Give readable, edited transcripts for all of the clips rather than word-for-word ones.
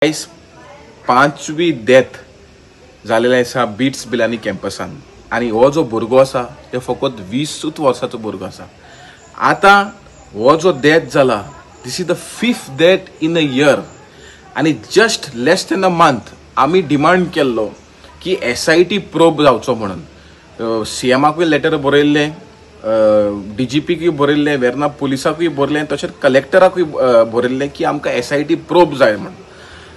आयज 5वी डेथ जालेले आसा बिट्स बिलानी कॅम्पसान आणि हो जो भुरगो आसा ते फकत 20 वर्साचो भुरगो आसा. आता हो जो डेथ जाला this is the 5th death in a year आणि just less than a month आम्ही डिमांड केल्लो की SIT प्रोब जावचो म्हणून. CMाकूय लेटर बरयल्ले, DGPकूय बरयल्ले, वेर्ना पुलिसाकूय बरयल्ले, तशेंच कलेक्टराकूय बरयल्ले की आमकां SIT प्रोब जाय म्हणून.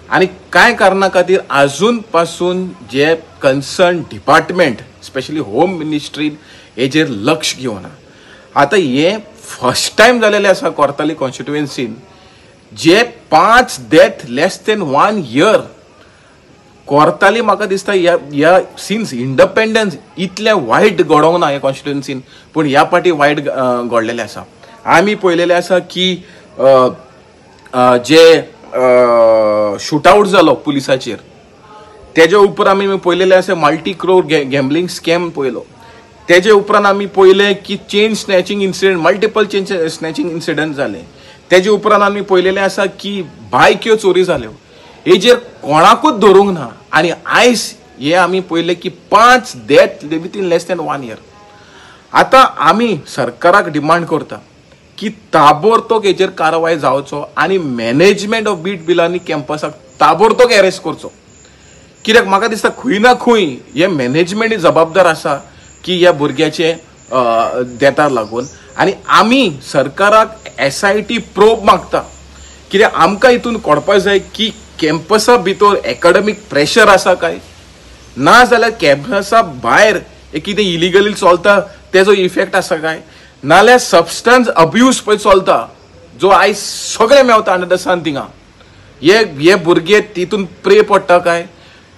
आणि काय कारणा खातीर अजून पासून जे कन्सर्न डिपार्टमेंट स्पेशली होम मिनिस्ट्रीन हेजेर लक्ष घेवना. आता हे फर्स्ट टाइम जालेले आसा कोर्ताली कॉन्स्टिट्युएन्सीन जे 5 death less than 1 year. Cortalim म्हाका दिसता या सिन्स इंडिपेंडन्स इतले वायट घडोवंक ना ह्या कॉन्स्टिट्युएन्सीन, पूण ह्या पाटी वायट घडलेले आसा. आमी पळयलेले आसा की जे शूटआउट जालो पुलिसाचेर तेजे उपरांत आमी पळयलेले आसा मल्टी क्रोर गॅम्बलिंग स्कॅम पळयलो. तेजे उपरांत आमी पळयले की chain snatching incident, multiple chain snatching incident जाले. तेजे उपरांत आमी पळयलेले आसा की बायक्यो चोरी जाल्यो. हेजेर कोणाकूच धरूंक ना आणि आयज हे आमी पळयले की 5 death within less than 1 year. आता आमी सरकाराक डिमांड करता की ताबडतोब हेजेर कारवाय जावचो आणि मॅनेजमेंट ऑफ बीट बिलानी कॅम्पसाक ताबडतोब अरेस्ट करचो. कित्याक म्हाका दिसता खंय ना खंय हे मॅनेजमेंट जबाबदार आसा की ह्या भुरग्याचे डेथाक लागून. आणि आमी सरकाराक SIT प्रोब मागता कित्याक आमकां हितून कळपाक जाय की कॅम्पसा भितर एकाडेमीक प्रेशर आसा काय ना जाल्यार कॅम्पसा भायर कितें इलिगली चलता तेजो इफेक्ट आसा काय नाल्यार सबस्टन्स अब्यूज पळय चलता जो आयज सगळे मेवता अंडर द सन थिंगा हे भुरगे तितून प्रे पडटा काय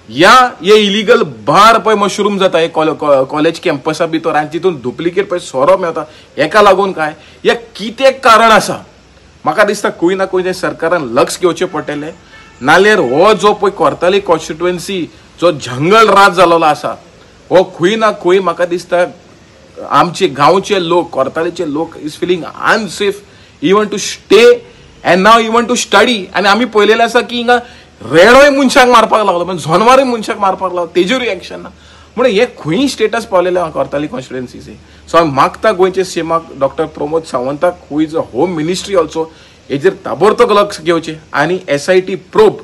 या हे इलिगल बार पळय मशरूम जाता हे कॉलेज कॅम्पसा भितर आनी तितून डुप्लिकेट पळय सोरो मेवता हेका लागून काय हे कितें कारण आसा. म्हाका दिसता खंय ना खंय सरकारान लक्ष घेवचें पडटलें नाल्यार हो जो पळय कोर्ताली कॉन्स्टिट्युएन्सी जो जंगल राज जाल्लो आसा हो खंय ना खंय म्हाका दिसता आमचे गांवचे लोक कोर्तालीचे लोक is feeling unsafe even to stay and now even to study. आणि आमी पळयलेलें आसा की हिंगा रेडोय मनशाक मारपाक लागलो म्हणजे जनावरूय मनशाक मारपाक लागलो तेजेरूय एक्शन ना. म्हणून हे खंय स्टेटस पावलेले कोर्ताली कॉन्स्टिट्युएन्सीचे. सो हांव मागता गोंयचे सीएमाक डॉक्टर प्रमोद सावंताक who is a home ministry also हेजेर ताबडतोब लक्ष घेवचें आणि SIT प्रोब